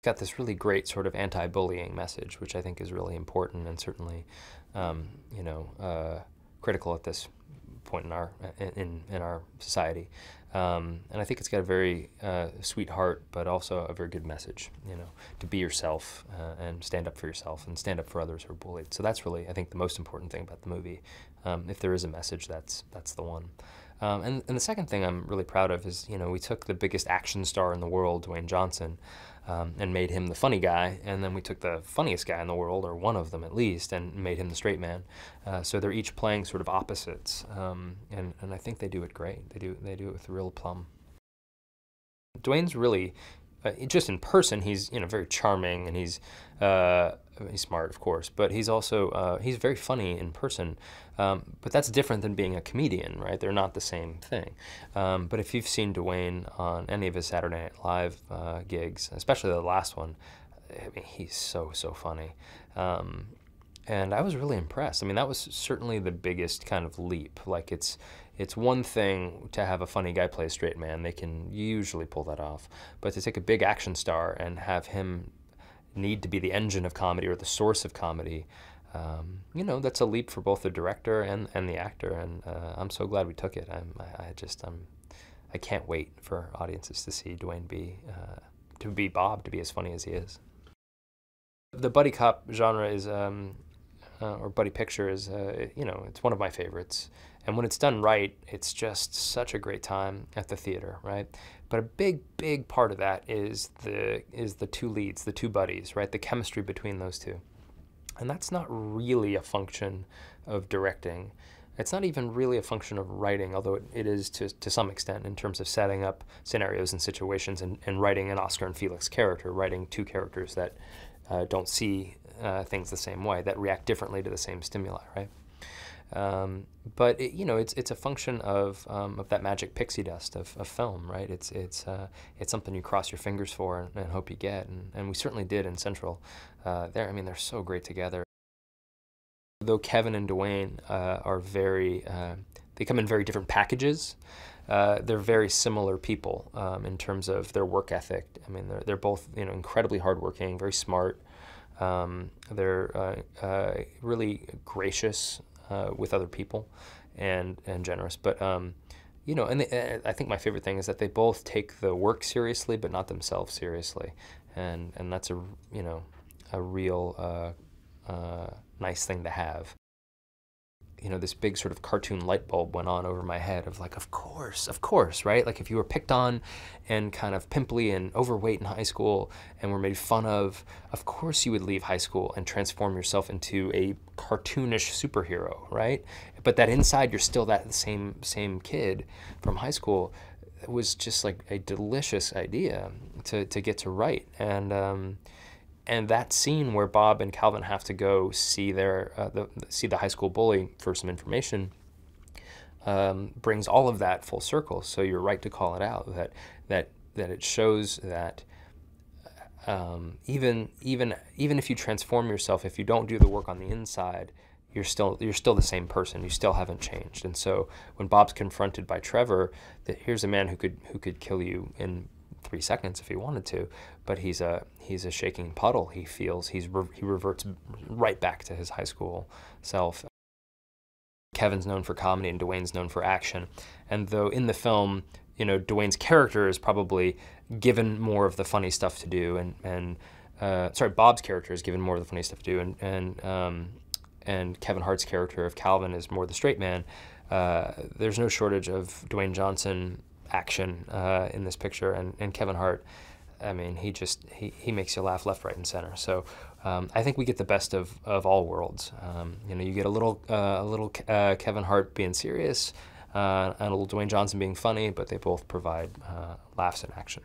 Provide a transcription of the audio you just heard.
got this really great sort of anti-bullying message, which I think is really important and certainly, you know, critical at this point in our society. And I think it's got a very sweet heart, but also a very good message. You know, to be yourself and stand up for yourself and stand up for others who are bullied. So that's really, I think, the most important thing about the movie. If there is a message, that's the one. And the second thing I'm really proud of is, you know, we took the biggest action star in the world, Dwayne Johnson, and made him the funny guy, and then we took the funniest guy in the world, or one of them at least, and made him the straight man. So they're each playing sort of opposites, and I think they do it great. They do it with real plum. Dwayne's really, just in person, he's, you know, very charming, and he's smart, of course, but he's also he's very funny in person. But that's different than being a comedian, right? They're not the same thing. But if you've seen Dwayne on any of his Saturday Night Live gigs, especially the last one, I mean, he's so funny. And I was really impressed. I mean, that was certainly the biggest kind of leap. Like, it's one thing to have a funny guy play a straight man. They can usually pull that off. But to take a big action star and have him need to be the engine of comedy or the source of comedy, you know, that's a leap for both the director and the actor. And I'm so glad we took it. I can't wait for audiences to see Dwayne be Bob, to be as funny as he is. The buddy cop genre is, or buddy picture is, you know, it's one of my favorites. And when it's done right, it's just such a great time at the theater, right? But a big part of that is the two leads, the two buddies, right? The chemistry between those two. And that's not really a function of directing. It's not even really a function of writing, although it is to some extent in terms of setting up scenarios and situations and writing an Oscar and Felix character, writing two characters that don't see things the same way, that react differently to the same stimuli, right? But you know, it's a function of that magic pixie dust of film, right? It's something you cross your fingers for and hope you get, and we certainly did in Central. I mean, they're so great together. Though Kevin and Dwayne are they come in very different packages. They're very similar people in terms of their work ethic. I mean, they're both, you know, incredibly hardworking, very smart. They're really gracious with other people and generous. But you know, and I think my favorite thing is that they both take the work seriously, but not themselves seriously, and that's a real nice thing to have. You know, this big sort of cartoon light bulb went on over my head of like, of course, right? Like, if you were picked on and kind of pimply and overweight in high school and were made fun of course you would leave high school and transform yourself into a cartoonish superhero, right? But that inside you're still that same kid from high school. It was just like a delicious idea to get to write. And that scene where Bob and Calvin have to go see the high school bully for some information brings all of that full circle. So you're right to call it out, that it shows that even if you transform yourself, if you don't do the work on the inside, you're still the same person. You still haven't changed. And so when Bob's confronted by Trevor, that here's a man who could kill you in 3 seconds if he wanted to, but he's a shaking puddle. He feels he reverts right back to his high school self. Kevin's known for comedy and Dwayne's known for action, and though in the film, you know, Dwayne's character is probably given more of the funny stuff to do, Bob's character is given more of the funny stuff to do, and Kevin Hart's character of Calvin is more the straight man. There's no shortage of Dwayne Johnson action in this picture, and Kevin Hart, I mean, he makes you laugh left, right, and center. So I think we get the best of all worlds. You know, you get a little Kevin Hart being serious and a little Dwayne Johnson being funny, but they both provide laughs and action.